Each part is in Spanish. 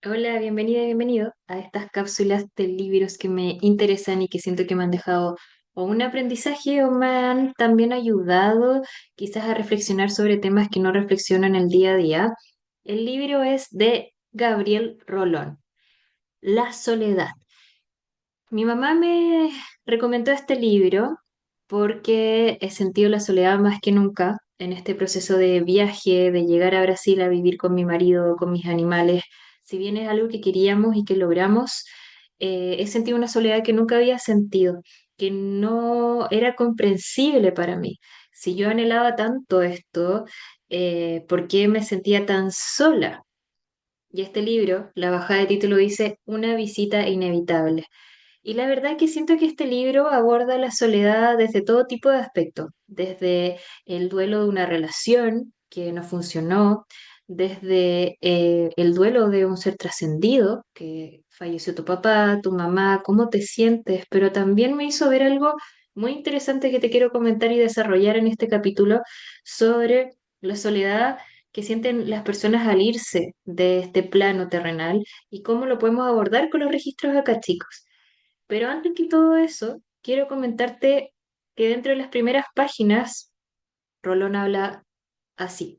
Hola, bienvenida y bienvenido a estas cápsulas de libros que me interesan y que siento que me han dejado o un aprendizaje o me han también ayudado quizás a reflexionar sobre temas que no reflexiono en el día a día. El libro es de Gabriel Rolón, La soledad. Mi mamá me recomendó este libro porque he sentido la soledad más que nunca en este proceso de viaje, de llegar a Brasil a vivir con mi marido, con mis animales. Si bien es algo que queríamos y que logramos, he sentido una soledad que nunca había sentido, que no era comprensible para mí. Si yo anhelaba tanto esto, ¿por qué me sentía tan sola? Y este libro, la bajada de título dice Una visita inevitable. Y la verdad que siento que este libro aborda la soledad desde todo tipo de aspectos, desde el duelo de una relación que no funcionó, desde el duelo de un ser trascendido, que falleció tu papá, tu mamá, cómo te sientes, pero también me hizo ver algo muy interesante que te quiero comentar y desarrollar en este capítulo sobre la soledad que sienten las personas al irse de este plano terrenal y cómo lo podemos abordar con los registros acá, chicos. Pero antes que todo eso, quiero comentarte que dentro de las primeras páginas, Rolón habla así,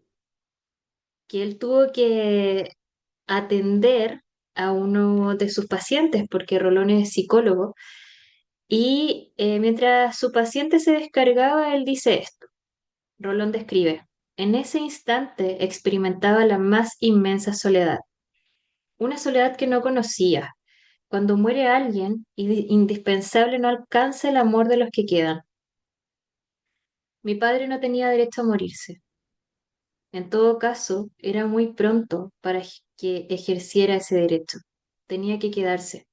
que él tuvo que atender a uno de sus pacientes, porque Rolón es psicólogo, y mientras su paciente se descargaba, él dice esto, Rolón describe, en ese instante experimentaba la más inmensa soledad, una soledad que no conocía. Cuando muere alguien, indispensable no alcanza el amor de los que quedan. Mi padre no tenía derecho a morirse. En todo caso, era muy pronto para que ejerciera ese derecho. Tenía que quedarse.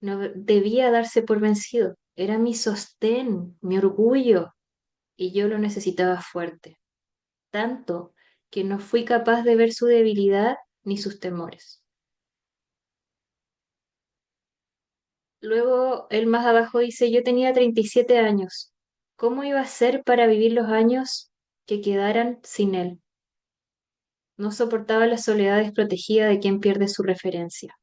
No debía darse por vencido. Era mi sostén, mi orgullo, y yo lo necesitaba fuerte, tanto que no fui capaz de ver su debilidad ni sus temores. Luego, él más abajo dice, yo tenía 37 años. ¿Cómo iba a ser para vivir los años que quedaran sin él? No soportaba la soledad desprotegida de quien pierde su referencia.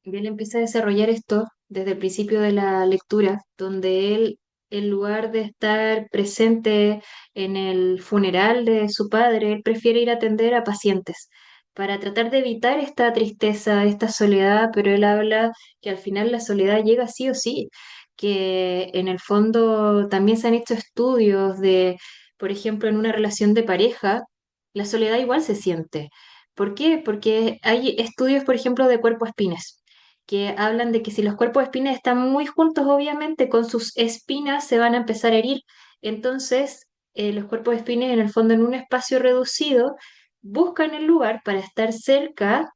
Y él empieza a desarrollar esto desde el principio de la lectura, donde él, en lugar de estar presente en el funeral de su padre, él prefiere ir a atender a pacientes para tratar de evitar esta tristeza, esta soledad, pero él habla que al final la soledad llega sí o sí, que en el fondo también se han hecho estudios de, por ejemplo, en una relación de pareja, la soledad igual se siente. ¿Por qué? Porque hay estudios, por ejemplo, de cuerpo espines que hablan de que si los cuerpos de espinas están muy juntos, obviamente con sus espinas se van a empezar a herir. Entonces, los cuerpos de espinas, en el fondo, en un espacio reducido, buscan el lugar para estar cerca,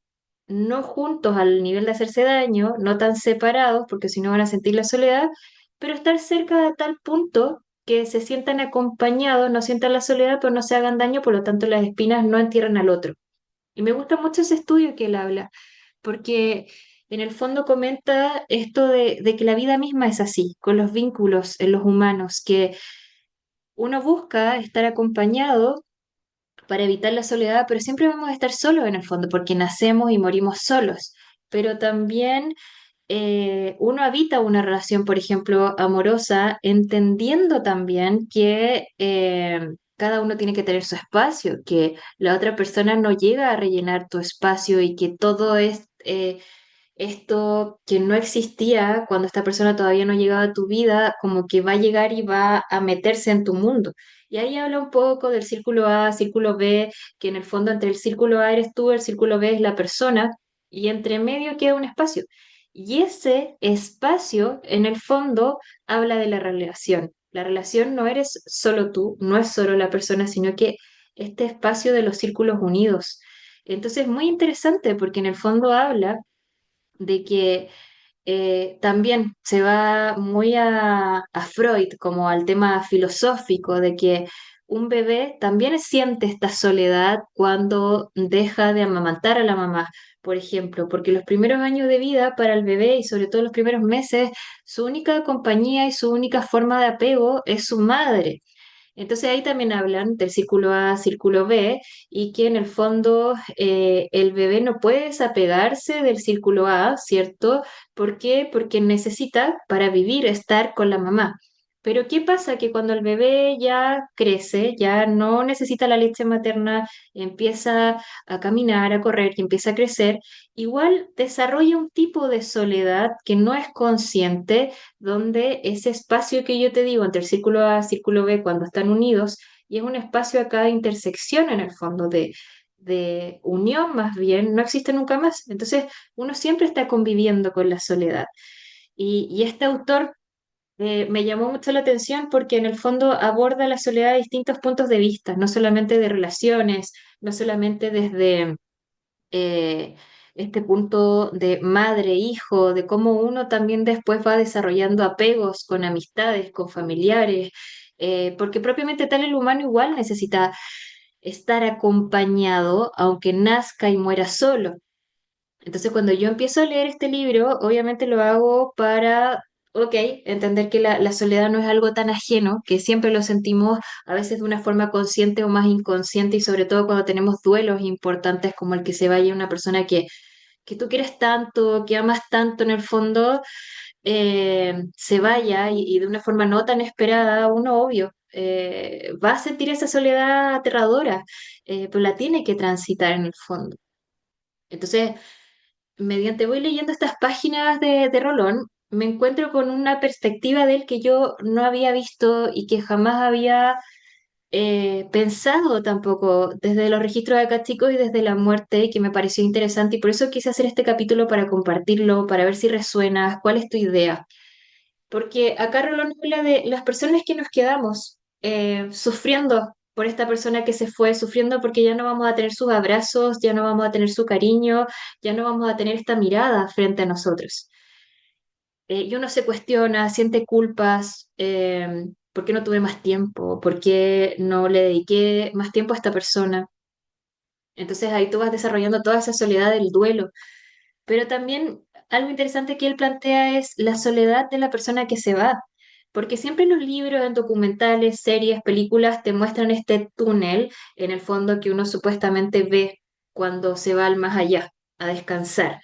no juntos al nivel de hacerse daño, no tan separados, porque si no van a sentir la soledad, pero estar cerca de tal punto que se sientan acompañados, no sientan la soledad, pero no se hagan daño, por lo tanto las espinas no entierran al otro. Y me gusta mucho ese estudio que él habla, porque en el fondo comenta esto de que la vida misma es así, con los vínculos en los humanos, que uno busca estar acompañado para evitar la soledad, pero siempre vamos a estar solos en el fondo, porque nacemos y morimos solos. Pero también uno habita una relación, por ejemplo, amorosa, entendiendo también que cada uno tiene que tener su espacio, que la otra persona no llega a rellenar tu espacio y que todo es esto que no existía cuando esta persona todavía no llegaba a tu vida, como que va a llegar y va a meterse en tu mundo. Y ahí habla un poco del círculo A, círculo B, que en el fondo entre el círculo A eres tú, el círculo B es la persona, y entre medio queda un espacio. Y ese espacio, en el fondo, habla de la relación. La relación no eres solo tú, no es solo la persona, sino que este espacio de los círculos unidos. Entonces, muy interesante porque en el fondo habla de que también se va muy a Freud, como al tema filosófico, de que un bebé también siente esta soledad cuando deja de amamantar a la mamá, por ejemplo, porque los primeros años de vida para el bebé y sobre todo los primeros meses, su única compañía y su única forma de apego es su madre. Entonces ahí también hablan del círculo A, círculo B, y que en el fondo el bebé no puede desapegarse del círculo A, ¿cierto? ¿Por qué? Porque necesita para vivir estar con la mamá. Pero ¿qué pasa? Que cuando el bebé ya crece, ya no necesita la leche materna, empieza a caminar, a correr, y empieza a crecer, igual desarrolla un tipo de soledad que no es consciente, donde ese espacio que yo te digo entre el círculo A y el círculo B cuando están unidos, y es un espacio acá de intersección en el fondo, de unión más bien, no existe nunca más. Entonces uno siempre está conviviendo con la soledad. Y este autor me llamó mucho la atención porque en el fondo aborda la soledad de distintos puntos de vista, no solamente de relaciones, no solamente desde eh, este punto de madre-hijo, de cómo uno también después va desarrollando apegos con amistades, con familiares, porque propiamente tal el humano igual necesita estar acompañado, aunque nazca y muera solo. Entonces, cuando yo empiezo a leer este libro, obviamente lo hago para, ok, entender que la soledad no es algo tan ajeno, que siempre lo sentimos a veces de una forma consciente o más inconsciente, y sobre todo cuando tenemos duelos importantes como el que se vaya una persona que tú quieres tanto, que amas tanto en el fondo, se vaya y de una forma no tan esperada, uno obvio. Va a sentir esa soledad aterradora, pero la tiene que transitar en el fondo. Entonces, mediante voy leyendo estas páginas de Rolón, me encuentro con una perspectiva de él que yo no había visto y que jamás había pensado tampoco desde los registros acásticos y desde la muerte, y que me pareció interesante, y por eso quise hacer este capítulo para compartirlo, para ver si resuena, cuál es tu idea. Porque acá Rolón habla de las personas que nos quedamos sufriendo por esta persona que se fue, sufriendo porque ya no vamos a tener sus abrazos, ya no vamos a tener su cariño, ya no vamos a tener esta mirada frente a nosotros. Y uno se cuestiona, siente culpas, ¿por qué no tuve más tiempo? ¿Por qué no le dediqué más tiempo a esta persona? Entonces ahí tú vas desarrollando toda esa soledad del duelo, pero también algo interesante que él plantea es la soledad de la persona que se va, porque siempre en los libros, en documentales, series, películas, te muestran este túnel en el fondo que uno supuestamente ve cuando se va al más allá a descansar.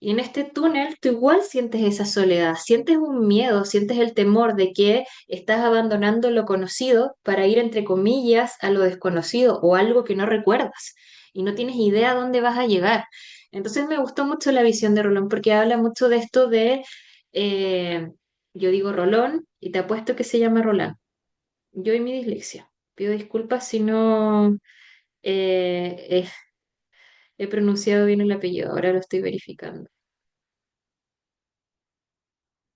Y en este túnel tú igual sientes esa soledad, sientes un miedo, sientes el temor de que estás abandonando lo conocido para ir, entre comillas, a lo desconocido o algo que no recuerdas y no tienes idea a dónde vas a llegar. Entonces me gustó mucho la visión de Rolón porque habla mucho de esto de, eh, yo digo Rolón y te apuesto que se llama Rolán. Yo y mi dislexia. Pido disculpas si no he pronunciado bien el apellido, ahora lo estoy verificando.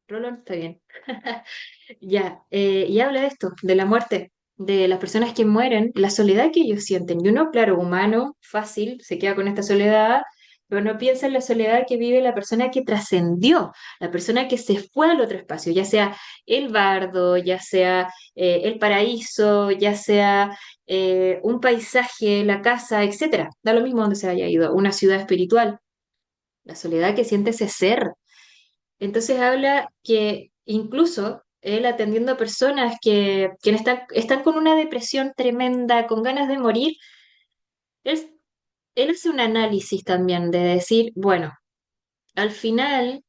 Rolón, está bien. Ya, y habla de esto, de la muerte, de las personas que mueren, la soledad que ellos sienten. Y uno, claro, humano, fácil, se queda con esta soledad, pero no piensa en la soledad que vive la persona que trascendió, la persona que se fue al otro espacio, ya sea el bardo, ya sea el paraíso, ya sea un paisaje, la casa, etcétera. Da lo mismo donde se haya ido, una ciudad espiritual. La soledad que siente ese ser. Entonces habla que incluso él atendiendo a personas que están con una depresión tremenda, con ganas de morir, él, él hace un análisis también de decir, bueno, al final,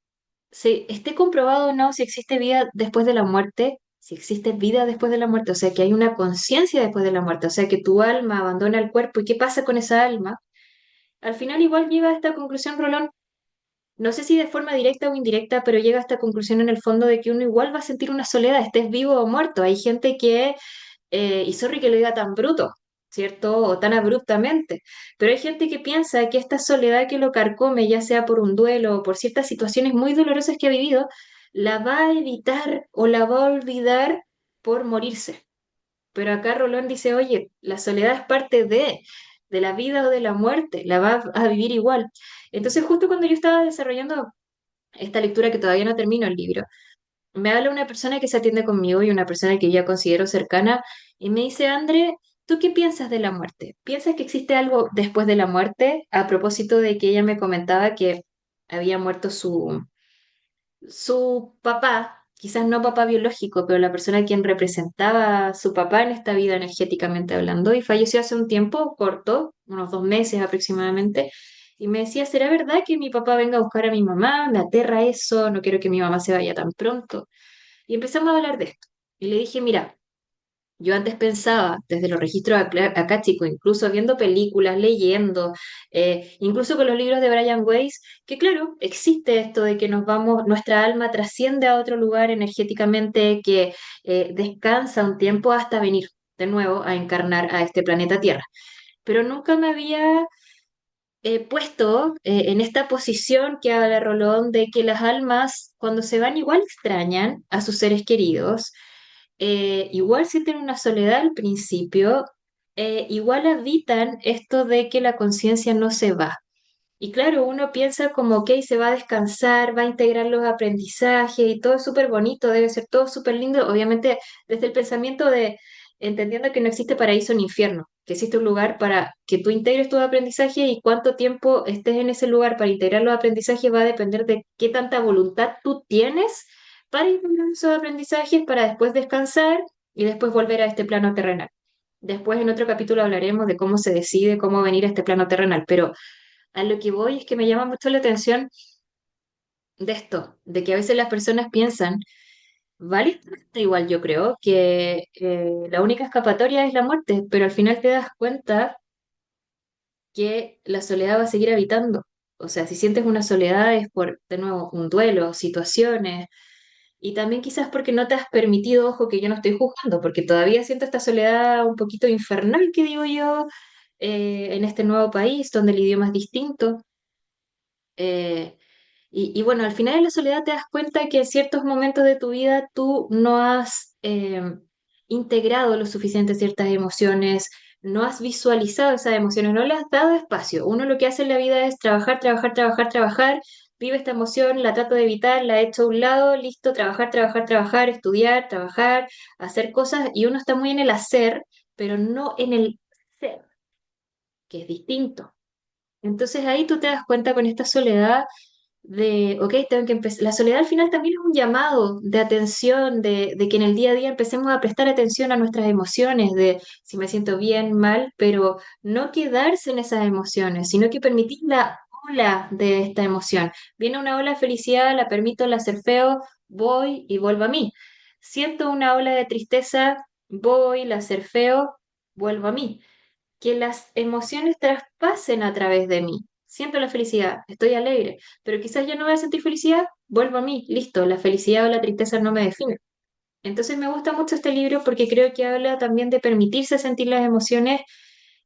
si esté comprobado o no si existe vida después de la muerte, si existe vida después de la muerte, o sea, que hay una conciencia después de la muerte, o sea, que tu alma abandona el cuerpo y qué pasa con esa alma, al final igual lleva a esta conclusión, Rolón. No sé si de forma directa o indirecta, pero llega a esta conclusión en el fondo de que uno igual va a sentir una soledad, estés vivo o muerto. Hay gente que, y sorry que lo diga tan bruto, ¿cierto? O tan abruptamente, pero hay gente que piensa que esta soledad que lo carcome, ya sea por un duelo o por ciertas situaciones muy dolorosas que ha vivido, la va a evitar o la va a olvidar por morirse. Pero acá Rolón dice, oye, la soledad es parte de la vida o de la muerte, la va a vivir igual. Entonces, justo cuando yo estaba desarrollando esta lectura, que todavía no termino el libro, me habla una persona que se atiende conmigo y una persona que ya considero cercana y me dice, André, ¿tú qué piensas de la muerte? ¿Piensas que existe algo después de la muerte? A propósito de que ella me comentaba que había muerto su papá, quizás no papá biológico, pero la persona a quien representaba a su papá en esta vida energéticamente hablando, y falleció hace un tiempo corto, unos 2 meses aproximadamente, y me decía, ¿será verdad que mi papá venga a buscar a mi mamá? Me aterra eso, no quiero que mi mamá se vaya tan pronto. Y empezamos a hablar de esto. Y le dije, mira, yo antes pensaba, desde los registros acá, chicos, incluso viendo películas, leyendo, incluso con los libros de Brian Weiss, que claro, existe esto de que nos vamos, nuestra alma trasciende a otro lugar energéticamente, que descansa un tiempo hasta venir de nuevo a encarnar a este planeta Tierra. Pero nunca me había puesto en esta posición que habla Rolón de que las almas cuando se van igual extrañan a sus seres queridos, igual sienten una soledad al principio, igual habitan esto de que la conciencia no se va. Y claro, uno piensa como, ok, se va a descansar, va a integrar los aprendizajes y todo es súper bonito, debe ser todo súper lindo, obviamente desde el pensamiento de entendiendo que no existe paraíso ni infierno, que existe un lugar para que tú integres tus aprendizajes y cuánto tiempo estés en ese lugar para integrar los aprendizajes va a depender de qué tanta voluntad tú tienes para integrar esos aprendizajes, para después descansar y después volver a este plano terrenal. Después en otro capítulo hablaremos de cómo se decide cómo venir a este plano terrenal, pero a lo que voy es que me llama mucho la atención de esto, de que a veces las personas piensan, vale, igual yo creo que la única escapatoria es la muerte, pero al final te das cuenta que la soledad va a seguir habitando. O sea, si sientes una soledad es por, de nuevo, un duelo, situaciones, y también quizás porque no te has permitido, ojo, que yo no estoy juzgando, porque todavía siento esta soledad un poquito infernal, que digo yo, en este nuevo país donde el idioma es distinto. Eh, y bueno, al final de la soledad te das cuenta que en ciertos momentos de tu vida tú no has integrado lo suficiente ciertas emociones, no has visualizado esas emociones, no le has dado espacio. Uno lo que hace en la vida es trabajar, trabajar, trabajar, trabajar, vive esta emoción, la trato de evitar, la echo a un lado, listo, trabajar, trabajar, trabajar, estudiar, trabajar, hacer cosas, y uno está muy en el hacer, pero no en el ser, que es distinto. Entonces ahí tú te das cuenta con esta soledad de, ok, tengo que empezar. La soledad al final también es un llamado de atención, de que en el día a día empecemos a prestar atención a nuestras emociones, de si me siento bien, mal, pero no quedarse en esas emociones, sino que permitir la ola de esta emoción. Viene una ola de felicidad, la permito, la surfeo, voy y vuelvo a mí. Siento una ola de tristeza, voy, la surfeo, vuelvo a mí, que las emociones traspasen a través de mí. Siento la felicidad, estoy alegre, pero quizás yo no voy a sentir felicidad, vuelvo a mí, listo, la felicidad o la tristeza no me definen. Entonces me gusta mucho este libro porque creo que habla también de permitirse sentir las emociones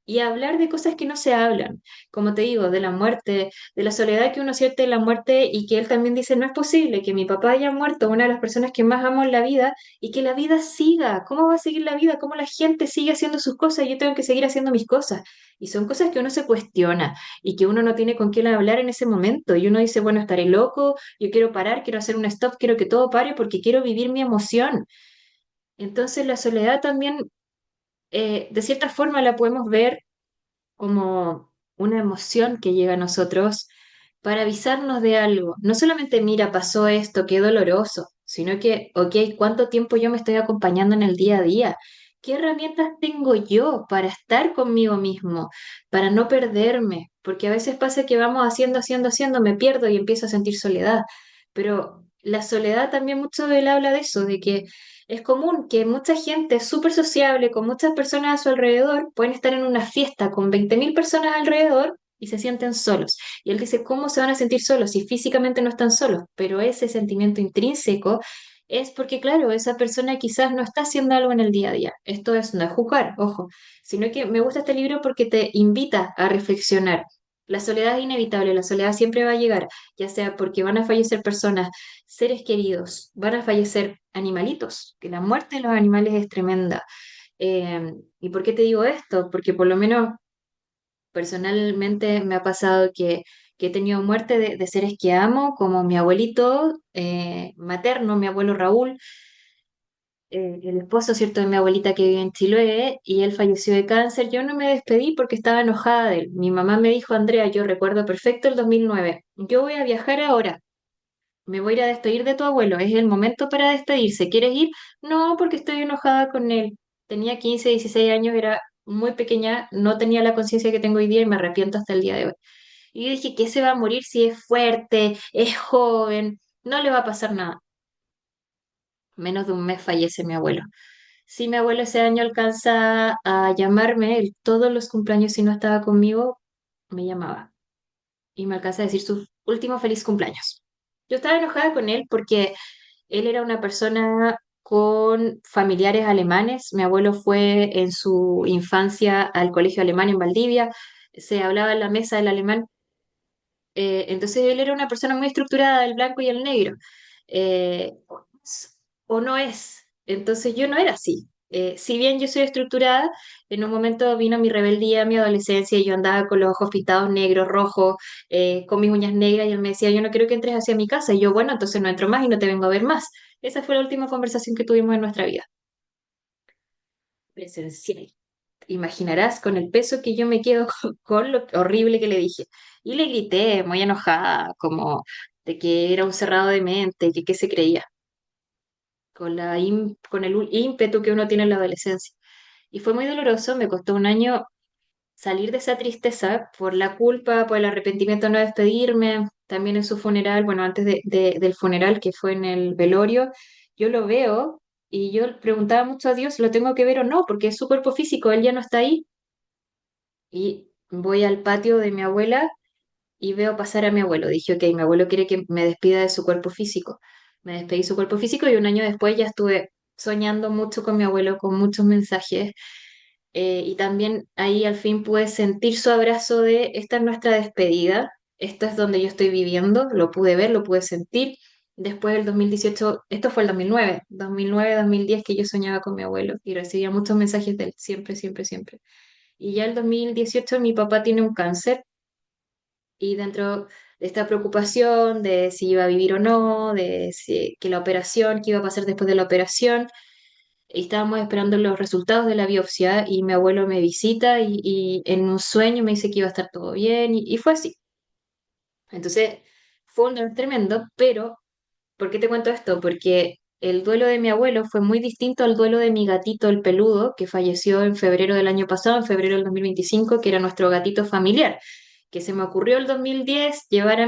y hablar de cosas que no se hablan, como te digo, de la muerte, de la soledad que uno siente en la muerte y que él también dice, no es posible que mi papá haya muerto, una de las personas que más amo en la vida, y que la vida siga. ¿Cómo va a seguir la vida? ¿Cómo la gente sigue haciendo sus cosas? Yo tengo que seguir haciendo mis cosas. Y son cosas que uno se cuestiona y que uno no tiene con quién hablar en ese momento. Y uno dice, bueno, estaré loco, yo quiero parar, quiero hacer un stop, quiero que todo pare porque quiero vivir mi emoción. Entonces la soledad también, de cierta forma, la podemos ver como una emoción que llega a nosotros para avisarnos de algo. No solamente, mira, pasó esto, qué doloroso, sino que, ok, ¿cuánto tiempo yo me estoy acompañando en el día a día? ¿Qué herramientas tengo yo para estar conmigo mismo, para no perderme? Porque a veces pasa que vamos haciendo, haciendo, haciendo, me pierdo y empiezo a sentir soledad. Pero la soledad también mucho de él habla de eso, de que es común que mucha gente súper sociable, con muchas personas a su alrededor, pueden estar en una fiesta con 20.000 personas alrededor y se sienten solos. Y él dice, ¿cómo se van a sentir solos si físicamente no están solos? Pero ese sentimiento intrínseco es porque, claro, esa persona quizás no está haciendo algo en el día a día. Esto es, no es juzgar, ojo, sino que me gusta este libro porque te invita a reflexionar. La soledad es inevitable, la soledad siempre va a llegar, ya sea porque van a fallecer personas, seres queridos, van a fallecer animalitos, que la muerte de los animales es tremenda. ¿Y por qué te digo esto? Porque por lo menos personalmente me ha pasado que he tenido muerte de seres que amo, como mi abuelito materno, mi abuelo Raúl, el esposo, ¿cierto?, de mi abuelita que vive en Chiloé, y él falleció de cáncer. Yo no me despedí porque estaba enojada de él. Mi mamá me dijo, Andrea, yo recuerdo perfecto el 2009, yo voy a viajar ahora me voy a ir a despedir de tu abuelo, es el momento para despedirse, ¿quieres ir? No, porque estoy enojada con él. Tenía 15, 16 años, era muy pequeña, no tenía la conciencia que tengo hoy día y me arrepiento hasta el día de hoy. Y yo dije, ¿qué se va a morir si es fuerte, es joven? No le va a pasar nada. Menos de un mes fallece mi abuelo. Si mi abuelo ese año alcanza a llamarme, él todos los cumpleaños, si no estaba conmigo, me llamaba y me alcanza a decir su último feliz cumpleaños. Yo estaba enojada con él porque él era una persona con familiares alemanes. Mi abuelo fue en su infancia al colegio alemán en Valdivia. Se hablaba en la mesa el alemán. Entonces él era una persona muy estructurada, el blanco y el negro. Eh, o no es. Entonces yo no era así. Si bien yo soy estructurada, en un momento vino mi rebeldía, mi adolescencia, y yo andaba con los ojos pintados negros, rojos, con mis uñas negras, y él me decía, yo no quiero que entres hacia mi casa. Y yo, bueno, entonces no entro más y no te vengo a ver más. Esa fue la última conversación que tuvimos en nuestra vida. Presencial. Imaginarás con el peso que yo me quedo con lo horrible que le dije. Y le grité, muy enojada, como de que era un cerrado de mente, que qué se creía, con el ímpetu que uno tiene en la adolescencia. Y fue muy doloroso, me costó un año salir de esa tristeza por la culpa, por el arrepentimiento de no despedirme, también en su funeral, bueno, antes del funeral que fue en el velorio, yo lo veo y yo preguntaba mucho a Dios, ¿lo tengo que ver o no? Porque es su cuerpo físico, él ya no está ahí. Y voy al patio de mi abuela y veo pasar a mi abuelo. Dije, ok, mi abuelo quiere que me despida de su cuerpo físico. Me despedí de su cuerpo físico y un año después ya estuve soñando mucho con mi abuelo, con muchos mensajes. Y también ahí al fin pude sentir su abrazo de, esta es nuestra despedida, esto es donde yo estoy viviendo, lo pude ver, lo pude sentir. Después del 2018, esto fue el 2009, 2010 que yo soñaba con mi abuelo y recibía muchos mensajes de él, siempre, siempre, siempre. Y ya el 2018 mi papá tiene un cáncer y dentro de esta preocupación de si iba a vivir o no, de que la operación, qué iba a pasar después de la operación, y estábamos esperando los resultados de la biopsia y mi abuelo me visita y en un sueño me dice que iba a estar todo bien y fue así. Entonces fue un dolor tremendo, pero ¿por qué te cuento esto? Porque el duelo de mi abuelo fue muy distinto al duelo de mi gatito, el peludo, que falleció en febrero del año pasado, en febrero del 2025, que era nuestro gatito familiar, que se me ocurrió el 2010 llevar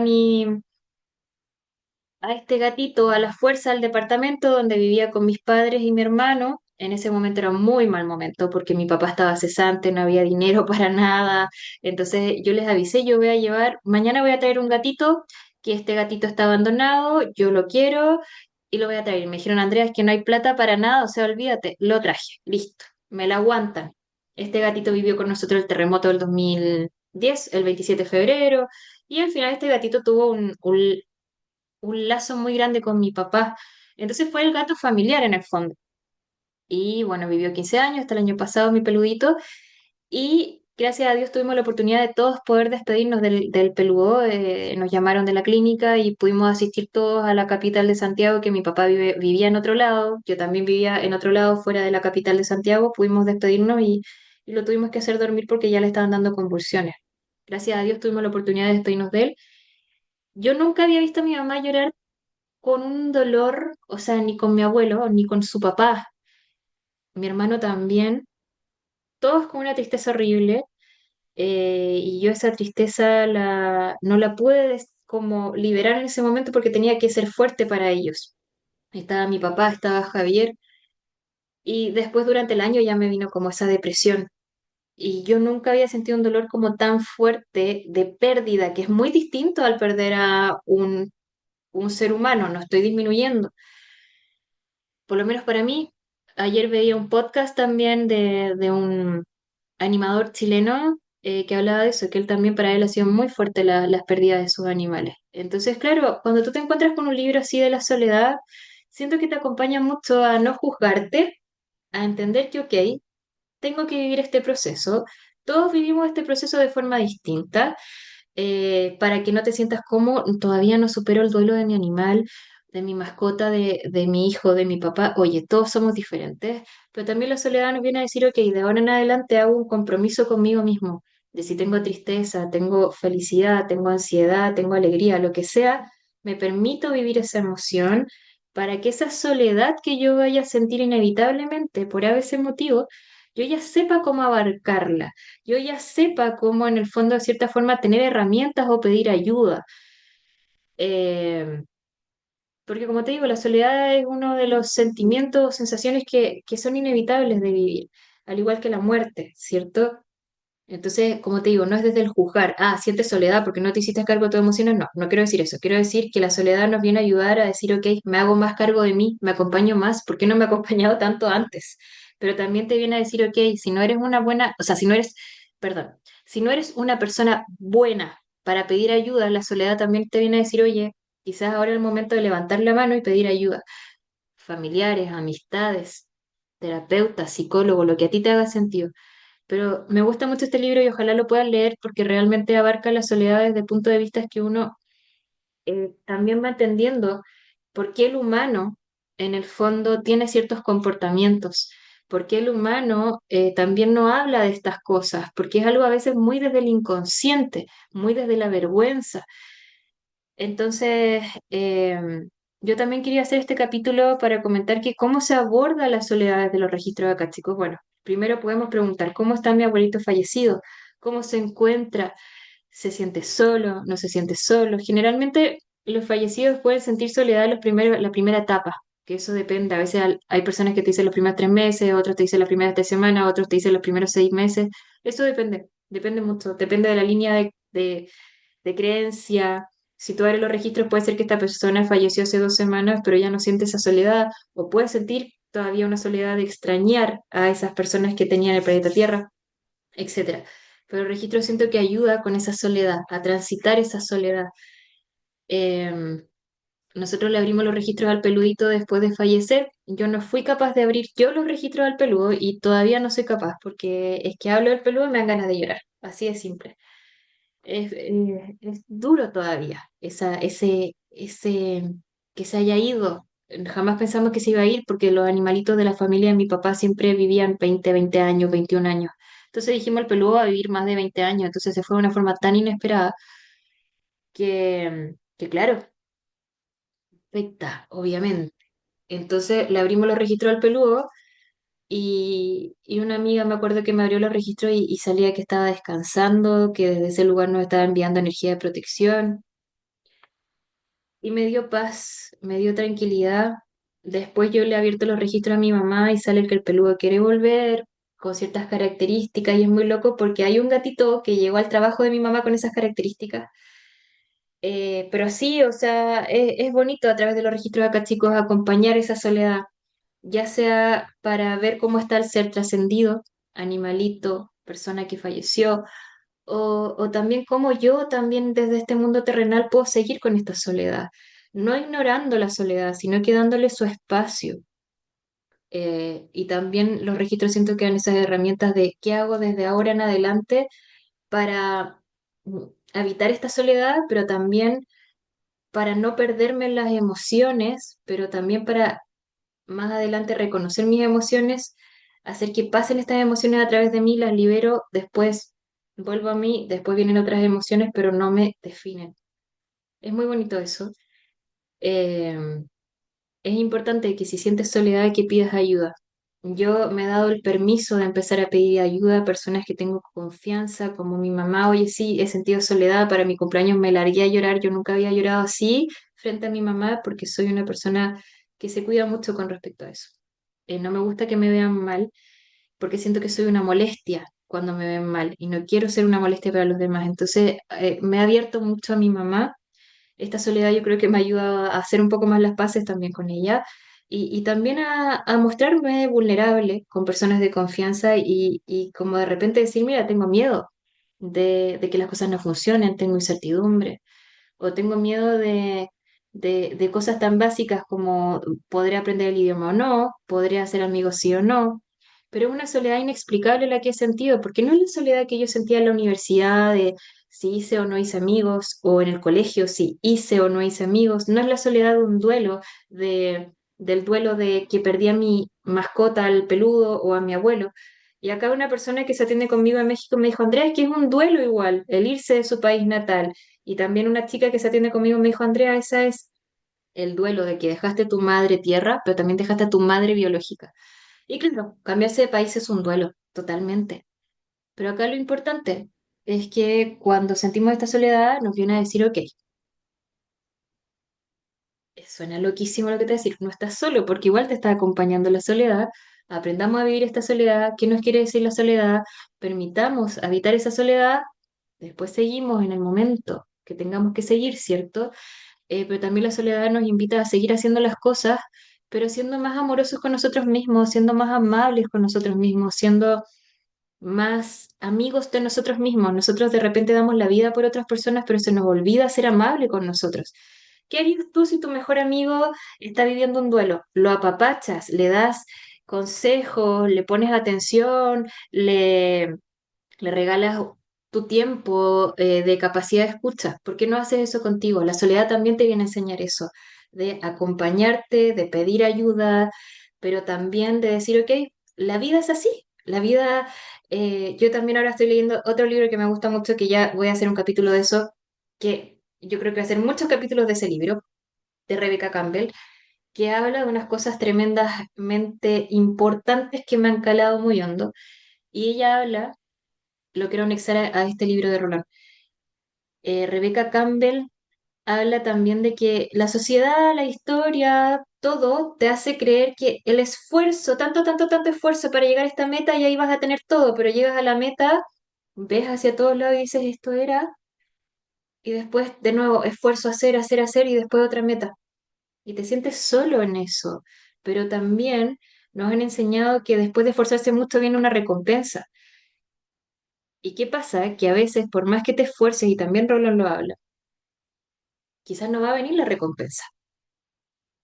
a este gatito a la fuerza al departamento donde vivía con mis padres y mi hermano. En ese momento era un muy mal momento porque mi papá estaba cesante, no había dinero para nada. Entonces yo les avisé, yo voy a llevar, mañana voy a traer un gatito, que este gatito está abandonado, yo lo quiero y lo voy a traer. Me dijeron, Andrea, es que no hay plata para nada, o sea, olvídate, lo traje, listo, me la aguantan. Este gatito vivió con nosotros el terremoto del 2010, el 27 de febrero, y al final este gatito tuvo un lazo muy grande con mi papá. Entonces fue el gato familiar en el fondo. Y bueno, vivió 15 años, hasta el año pasado mi peludito. Y gracias a Dios tuvimos la oportunidad de todos poder despedirnos del peludo. Nos llamaron de la clínica y pudimos asistir todos a la capital de Santiago, que mi papá vivía en otro lado, yo también vivía en otro lado fuera de la capital de Santiago. Pudimos despedirnos y lo tuvimos que hacer dormir porque ya le estaban dando convulsiones. Gracias a Dios tuvimos la oportunidad de despedirnos de él. Yo nunca había visto a mi mamá llorar con un dolor, o sea, ni con mi abuelo, ni con su papá, mi hermano también, todos con una tristeza horrible, y yo esa tristeza no la pude como liberar en ese momento porque tenía que ser fuerte para ellos. Estaba mi papá, estaba Javier, y después durante el año ya me vino como esa depresión. Y yo nunca había sentido un dolor como tan fuerte de pérdida, que es muy distinto al perder a un ser humano, no estoy disminuyendo, por lo menos para mí. Ayer veía un podcast también de un animador chileno, que hablaba de eso, que él también para él ha sido muy fuerte las pérdidas de sus animales. Entonces, claro, cuando tú te encuentras con un libro así de la soledad, siento que te acompaña mucho a no juzgarte, a entender que, ok, tengo que vivir este proceso. Todos vivimos este proceso de forma distinta, para que no te sientas como todavía no supero el duelo de mi animal, de mi mascota, de mi hijo, de mi papá. Oye, todos somos diferentes, pero también la soledad nos viene a decir, ok, de ahora en adelante hago un compromiso conmigo mismo, de si tengo tristeza, tengo felicidad, tengo ansiedad, tengo alegría, lo que sea, me permito vivir esa emoción para que esa soledad que yo vaya a sentir inevitablemente por a veces motivo, yo ya sepa cómo abarcarla, yo ya sepa cómo en el fondo de cierta forma tener herramientas o pedir ayuda. Eh, Porque como te digo, la soledad es uno de los sentimientos o sensaciones que son inevitables de vivir, al igual que la muerte, ¿cierto? Entonces, como te digo, no es desde el juzgar, sientes soledad porque no te hiciste cargo de tus emociones, no, no quiero decir eso, quiero decir que la soledad nos viene a ayudar a decir, ok, me hago más cargo de mí, me acompaño más, ¿por qué no me he acompañado tanto antes? Pero también te viene a decir, ok, si no eres una buena, o sea, si no eres, perdón, si no eres una persona buena para pedir ayuda, la soledad también te viene a decir, oye, quizás ahora es el momento de levantar la mano y pedir ayuda. Familiares, amistades, terapeutas, psicólogos, lo que a ti te haga sentido. Pero me gusta mucho este libro y ojalá lo puedas leer porque realmente abarca la soledad desde el punto de vista que uno también va entendiendo por qué el humano en el fondo tiene ciertos comportamientos, por qué el humano también no habla de estas cosas, porque es algo a veces muy desde el inconsciente, muy desde la vergüenza. Entonces, yo también quería hacer este capítulo para comentar que cómo se aborda la soledad desde los registros de acá, chicos. Bueno, primero podemos preguntar, ¿cómo está mi abuelito fallecido? ¿Cómo se encuentra? ¿Se siente solo? ¿No se siente solo? Generalmente los fallecidos pueden sentir soledad en la primera etapa, que eso depende. A veces hay personas que te dicen los primeros 3 meses, otros te dicen las primeras 3 semanas, otros te dicen los primeros 6 meses. Eso depende, depende mucho, depende de la línea de creencia. Si tú abres los registros, puede ser que esta persona falleció hace 2 semanas, pero ya no siente esa soledad, o puede sentir todavía una soledad de extrañar a esas personas que tenían el planeta Tierra, etcétera. Pero el registro siento que ayuda con esa soledad, a transitar esa soledad. Eh, Nosotros le abrimos los registros al peludito después de fallecer. Yo no fui capaz de abrir yo los registros al peludo y todavía no soy capaz, porque es que hablo del peludo y me dan ganas de llorar. Así de simple. Es duro todavía ese que se haya ido. Jamás pensamos que se iba a ir porque los animalitos de la familia de mi papá siempre vivían 20 años, 21 años. Entonces dijimos el peludo va a vivir más de 20 años, entonces se fue de una forma tan inesperada que claro, afecta, obviamente. Entonces le abrimos los registros al peludo y una amiga me acuerdo que me abrió los registros y salía que estaba descansando, que desde ese lugar nos estaba enviando energía de protección. Y me dio paz, me dio tranquilidad. Después yo le he abierto los registros a mi mamá y sale que el peludo quiere volver con ciertas características y es muy loco porque hay un gatito que llegó al trabajo de mi mamá con esas características. Pero sí, o sea, es bonito a través de los registros de acá, chicos, acompañar esa soledad, ya sea para ver cómo está el ser trascendido, animalito, persona que falleció, o también cómo yo también desde este mundo terrenal puedo seguir con esta soledad, no ignorando la soledad, sino que dándole su espacio. Y también los registros siento que dan esas herramientas de qué hago desde ahora en adelante para evitar esta soledad, pero también para no perderme en las emociones, pero también para más adelante reconocer mis emociones, hacer que pasen estas emociones a través de mí, las libero, después vuelvo a mí, después vienen otras emociones, pero no me definen. Es muy bonito eso. Eh, es importante que si sientes soledad, que pidas ayuda. Yo me he dado el permiso de empezar a pedir ayuda a personas que tengo confianza, como mi mamá. Oye, sí, he sentido soledad, para mi cumpleaños me largué a llorar, yo nunca había llorado así frente a mi mamá porque soy una persona que se cuida mucho con respecto a eso. No me gusta que me vean mal porque siento que soy una molestia cuando me ven mal y no quiero ser una molestia para los demás. Entonces, me he abierto mucho a mi mamá. Esta soledad yo creo que me ayuda a hacer un poco más las paces también con ella y también a mostrarme vulnerable con personas de confianza y como de repente decir, mira, tengo miedo de que las cosas no funcionen, tengo incertidumbre o tengo miedo de cosas tan básicas como podré aprender el idioma o no, podré hacer amigos sí o no, pero es una soledad inexplicable la que he sentido, porque no es la soledad que yo sentía en la universidad de si hice o no hice amigos, o en el colegio si hice o no hice amigos, no es la soledad de un duelo, del duelo de que perdí a mi mascota, al peludo o a mi abuelo. Y acá una persona que se atiende conmigo en México me dijo, Andrea, es que es un duelo igual, el irse de su país natal Y también una chica que se atiende conmigo me dijo, Andrea, esa es el duelo de que dejaste tu madre tierra, pero también dejaste a tu madre biológica. Y claro, cambiarse de país es un duelo, totalmente. Pero acá lo importante es que cuando sentimos esta soledad nos viene a decir, ok, suena loquísimo lo que te voy a decir, no estás solo, porque igual te está acompañando la soledad. Aprendamos a vivir esta soledad. ¿Qué nos quiere decir la soledad? Permitamos habitar esa soledad. Después seguimos en el momento que tengamos que seguir, ¿cierto? Pero también la soledad nos invita a seguir haciendo las cosas, pero siendo más amorosos con nosotros mismos, siendo más amables con nosotros mismos, siendo más amigos de nosotros mismos. Nosotros de repente damos la vida por otras personas, pero se nos olvida ser amable con nosotros. ¿Qué harías tú si tu mejor amigo está viviendo un duelo? Lo apapachas, le das consejos, le pones atención, le regalas tu tiempo de capacidad de escucha. ¿Por qué no haces eso contigo? La soledad también te viene a enseñar eso, de acompañarte, de pedir ayuda, pero también de decir, ok, la vida es así. La vida, yo también ahora estoy leyendo otro libro que me gusta mucho, que ya voy a hacer un capítulo de eso, que yo creo que voy a hacer muchos capítulos de ese libro, de Rebecca Campbell, que habla de unas cosas tremendamente importantes que me han calado muy hondo. Y ella habla, lo quiero anexar a este libro de Roland. Rebecca Campbell habla también de que la sociedad, la historia, todo te hace creer que el esfuerzo, tanto, tanto, tanto esfuerzo para llegar a esta meta y ahí vas a tener todo, pero llegas a la meta, ves hacia todos lados y dices, esto era, y después de nuevo esfuerzo, hacer, hacer, hacer y después otra meta. Y te sientes solo en eso, pero también nos han enseñado que después de esforzarse mucho viene una recompensa. ¿Y qué pasa? Que a veces, por más que te esfuerces, y también Roland lo habla, quizás no va a venir la recompensa.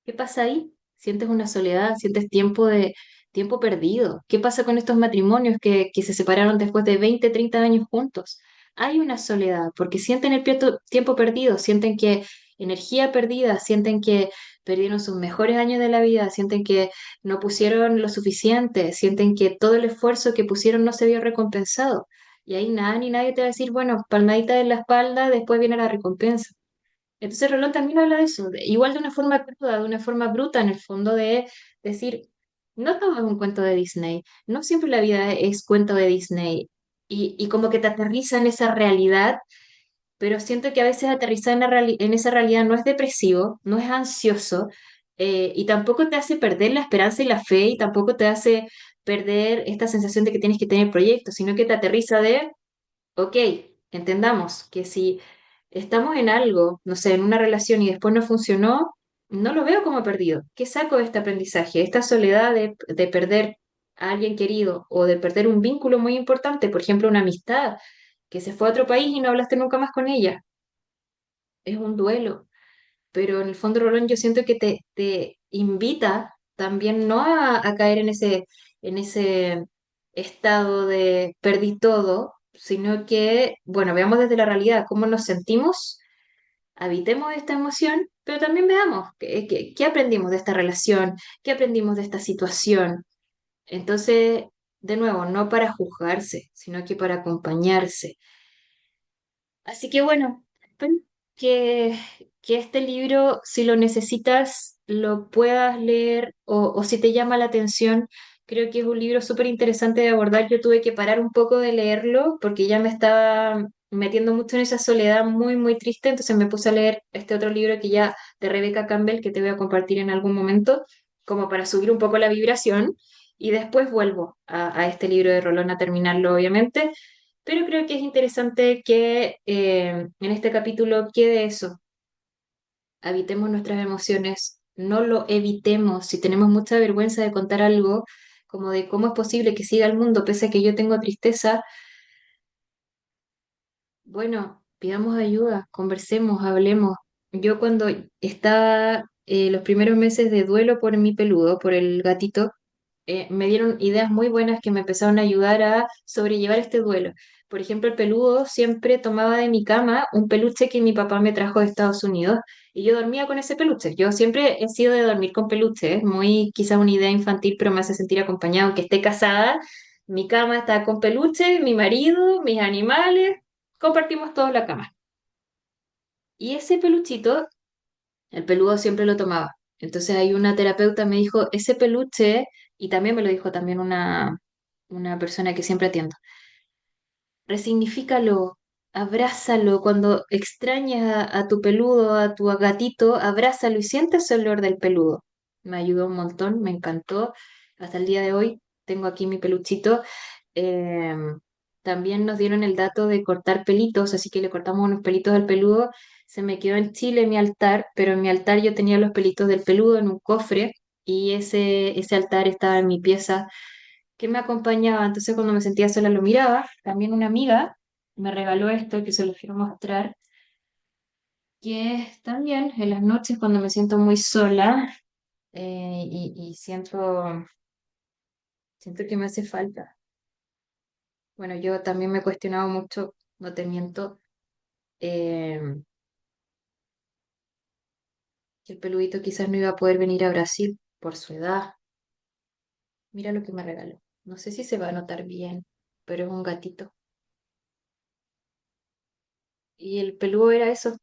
¿Qué pasa ahí? Sientes una soledad, sientes tiempo perdido. ¿Qué pasa con estos matrimonios que se separaron después de 20, 30 años juntos? Hay una soledad porque sienten el tiempo perdido, sienten que energía perdida, sienten que perdieron sus mejores años de la vida, sienten que no pusieron lo suficiente, sienten que todo el esfuerzo que pusieron no se vio recompensado. Y ahí nada ni nadie te va a decir, bueno, palmadita en la espalda, después viene la recompensa. Entonces Rolón también habla de eso, igual de una forma cruda, de una forma bruta en el fondo, de decir, no todo es un cuento de Disney, no siempre la vida es cuento de Disney, y como que te aterriza en esa realidad, pero siento que a veces aterrizar en esa realidad no es depresivo, no es ansioso, y tampoco te hace perder la esperanza y la fe, y tampoco te hace perder esta sensación de que tienes que tener proyectos, sino que te aterriza de ok, entendamos que si estamos en algo, no sé, en una relación y después no funcionó, no lo veo como perdido. ¿Qué saco de este aprendizaje? Esta soledad de perder a alguien querido o de perder un vínculo muy importante, por ejemplo, una amistad que se fue a otro país y no hablaste nunca más con ella. Es un duelo, pero en el fondo, Rolón, yo siento que te invita también no a caer en ese estado de perdí todo, sino que, bueno, veamos desde la realidad cómo nos sentimos, habitemos esta emoción, pero también veamos qué aprendimos de esta relación, qué aprendimos de esta situación. Entonces, de nuevo, no para juzgarse, sino que para acompañarse. Así que bueno, espero que, que este libro, si lo necesitas, lo puedas leer o si te llama la atención. Creo que es un libro súper interesante de abordar. Yo tuve que parar un poco de leerlo porque ya me estaba metiendo mucho en esa soledad muy, muy triste. Entonces me puse a leer este otro libro que ya de Rebecca Campbell, que te voy a compartir en algún momento, como para subir un poco la vibración. Y después vuelvo a este libro de Rolón a terminarlo, obviamente, pero creo que es interesante que en este capítulo quede eso, habitemos nuestras emociones, no lo evitemos, si tenemos mucha vergüenza de contar algo, como de cómo es posible que siga el mundo pese a que yo tengo tristeza, bueno, pidamos ayuda, conversemos, hablemos. Yo cuando estaba los primeros meses de duelo por mi peludo, por el gatito, me dieron ideas muy buenas que me empezaron a ayudar a sobrellevar este duelo. Por ejemplo, el peludo siempre tomaba de mi cama un peluche que mi papá me trajo de Estados Unidos y yo dormía con ese peluche. Yo siempre he sido de dormir con peluches, muy quizás una idea infantil, pero me hace sentir acompañada, aunque esté casada. Mi cama está con peluche, mi marido, mis animales, compartimos toda la cama. Y ese peluchito, el peludo siempre lo tomaba. Entonces ahí una terapeuta me dijo, ese peluche, y también me lo dijo también una persona que siempre atiendo, resignifícalo, abrázalo, cuando extrañes a tu peludo, a tu gatito, abrázalo y sientes el olor del peludo. Me ayudó un montón, me encantó. Hasta el día de hoy tengo aquí mi peluchito. Em, También nos dieron el dato de cortar pelitos, así que le cortamos unos pelitos al peludo. Se me quedó en Chile mi altar, pero en mi altar yo tenía los pelitos del peludo en un cofre y ese altar estaba en mi pieza que me acompañaba. Entonces cuando me sentía sola lo miraba. También una amiga me regaló esto que se lo quiero mostrar, que es también en las noches cuando me siento muy sola y siento que me hace falta. Bueno, yo también me he cuestionado mucho, no te miento, eh, que el peludito quizás no iba a poder venir a Brasil por su edad. Mira lo que me regaló. No sé si se va a notar bien, pero es un gatito. Y el peludo era eso.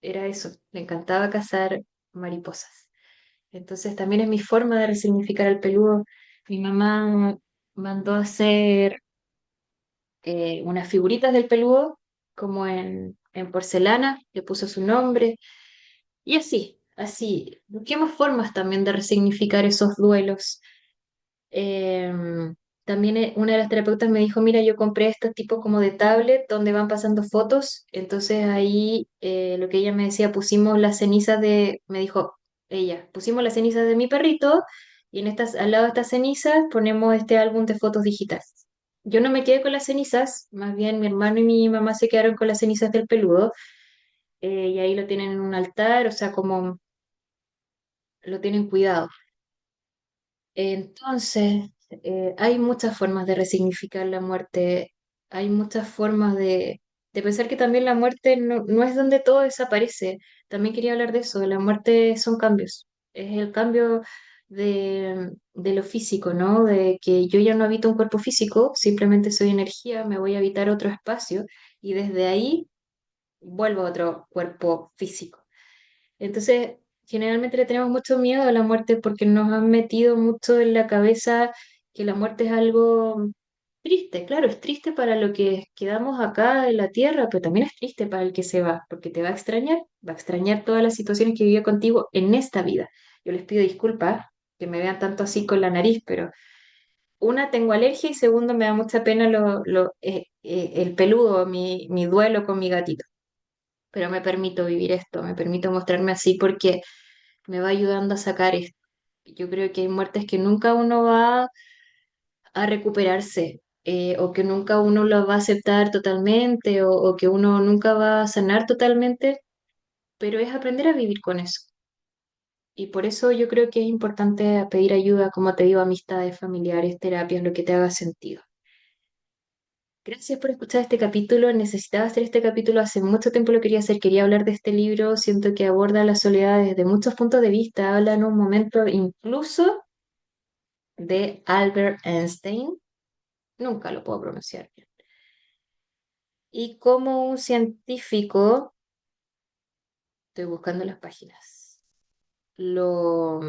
Le encantaba cazar mariposas. Entonces también es mi forma de resignificar el peludo. Mi mamá mandó a hacer unas figuritas del peludo, como en porcelana, le puso su nombre, y así. Busquemos formas también de resignificar esos duelos. Em, También una de las terapeutas me dijo, mira, yo compré estos tipos como de tablet donde van pasando fotos, entonces ahí lo que ella me decía, pusimos las cenizas me dijo ella, pusimos las cenizas de mi perrito y al lado de estas cenizas ponemos este álbum de fotos digitales. Yo no me quedé con las cenizas, más bien mi hermano y mi mamá se quedaron con las cenizas del peludo y ahí lo tienen en un altar, o sea, como lo tienen cuidado. Entonces, hay muchas formas de resignificar la muerte, hay muchas formas de pensar que también la muerte no es donde todo desaparece. También quería hablar de eso, la muerte son cambios, es el cambio de lo físico, ¿no? De que yo ya no habito un cuerpo físico, simplemente soy energía, me voy a habitar otro espacio y desde ahí vuelvo a otro cuerpo físico. Entonces, generalmente le tenemos mucho miedo a la muerte porque nos han metido mucho en la cabeza que la muerte es algo triste. Claro, es triste para lo que quedamos acá en la tierra, pero también es triste para el que se va, porque te va a extrañar todas las situaciones que vivió contigo en esta vida. Yo les pido disculpas que me vean tanto así con la nariz, pero una, tengo alergia y segundo, me da mucha pena el peludo, mi duelo con mi gatito, pero me permito vivir esto, me permito mostrarme así porque me va ayudando a sacar esto. Yo creo que hay muertes que nunca uno va a recuperarse, o que nunca uno lo va a aceptar totalmente, o que uno nunca va a sanar totalmente, pero es aprender a vivir con eso. Y por eso yo creo que es importante pedir ayuda, como te digo, amistades, familiares, terapias, lo que te haga sentido. Gracias por escuchar este capítulo. Necesitaba hacer este capítulo, hace mucho tiempo lo quería hacer, quería hablar de este libro. Siento que aborda la soledad desde muchos puntos de vista. Habla en un momento incluso de Albert Einstein, nunca lo puedo pronunciar bien, y como un científico, estoy buscando las páginas, lo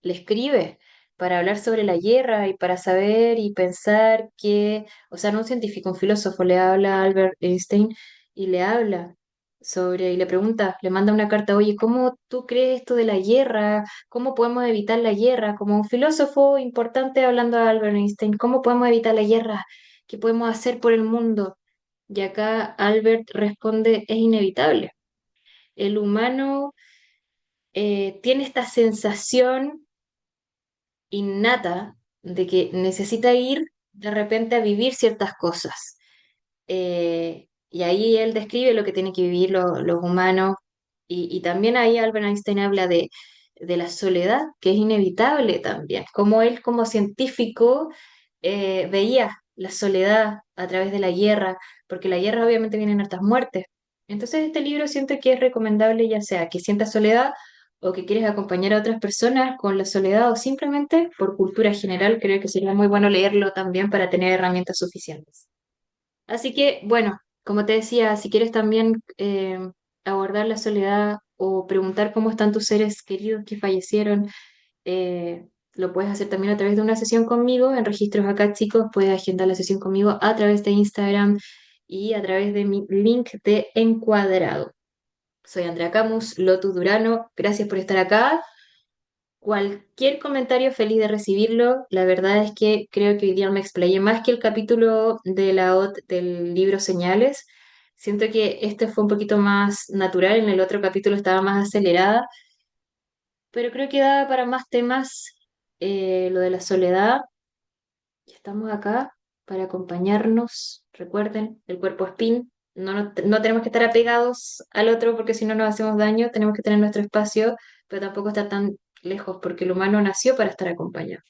le escribe para hablar sobre la guerra y para saber y pensar que, o sea, no un científico, un filósofo le habla a Albert Einstein y le habla y le pregunta, le manda una carta, oye, ¿cómo tú crees esto de la guerra? ¿Cómo podemos evitar la guerra? Como un filósofo importante hablando a Albert Einstein, ¿cómo podemos evitar la guerra? ¿Qué podemos hacer por el mundo? Y acá Albert responde, es inevitable. El humano tiene esta sensación innata de que necesita ir de repente a vivir ciertas cosas. Y ahí él describe lo que tienen que vivir los humanos y también ahí Albert Einstein habla de la soledad, que es inevitable también, como él como científico veía la soledad a través de la guerra, porque la guerra obviamente vienen hartas muertes. Entonces este libro siento que es recomendable ya sea que sientas soledad o que quieres acompañar a otras personas con la soledad o simplemente por cultura general, creo que sería muy bueno leerlo también para tener herramientas suficientes. Así que, bueno, como te decía, si quieres también abordar la soledad o preguntar cómo están tus seres queridos que fallecieron, lo puedes hacer también a través de una sesión conmigo. En Registros Acá, chicos, puedes agendar la sesión conmigo a través de Instagram y a través de mi link de Encuadrado. Soy Andrea Camus, Lotu Durano. Gracias por estar acá. Cualquier comentario feliz de recibirlo. La verdad es que creo que hoy día me explayé más que el capítulo de del libro Señales. Siento que este fue un poquito más natural, en el otro capítulo estaba más acelerada, pero creo que da para más temas, lo de la soledad. Y estamos acá para acompañarnos. Recuerden, el cuerpo es pin. No tenemos que estar apegados al otro porque si no nos hacemos daño. Tenemos que tener nuestro espacio, pero tampoco estar tan lejos porque el humano nació para estar acompañado.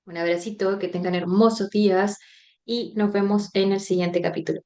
Un abracito, que tengan hermosos días y nos vemos en el siguiente capítulo.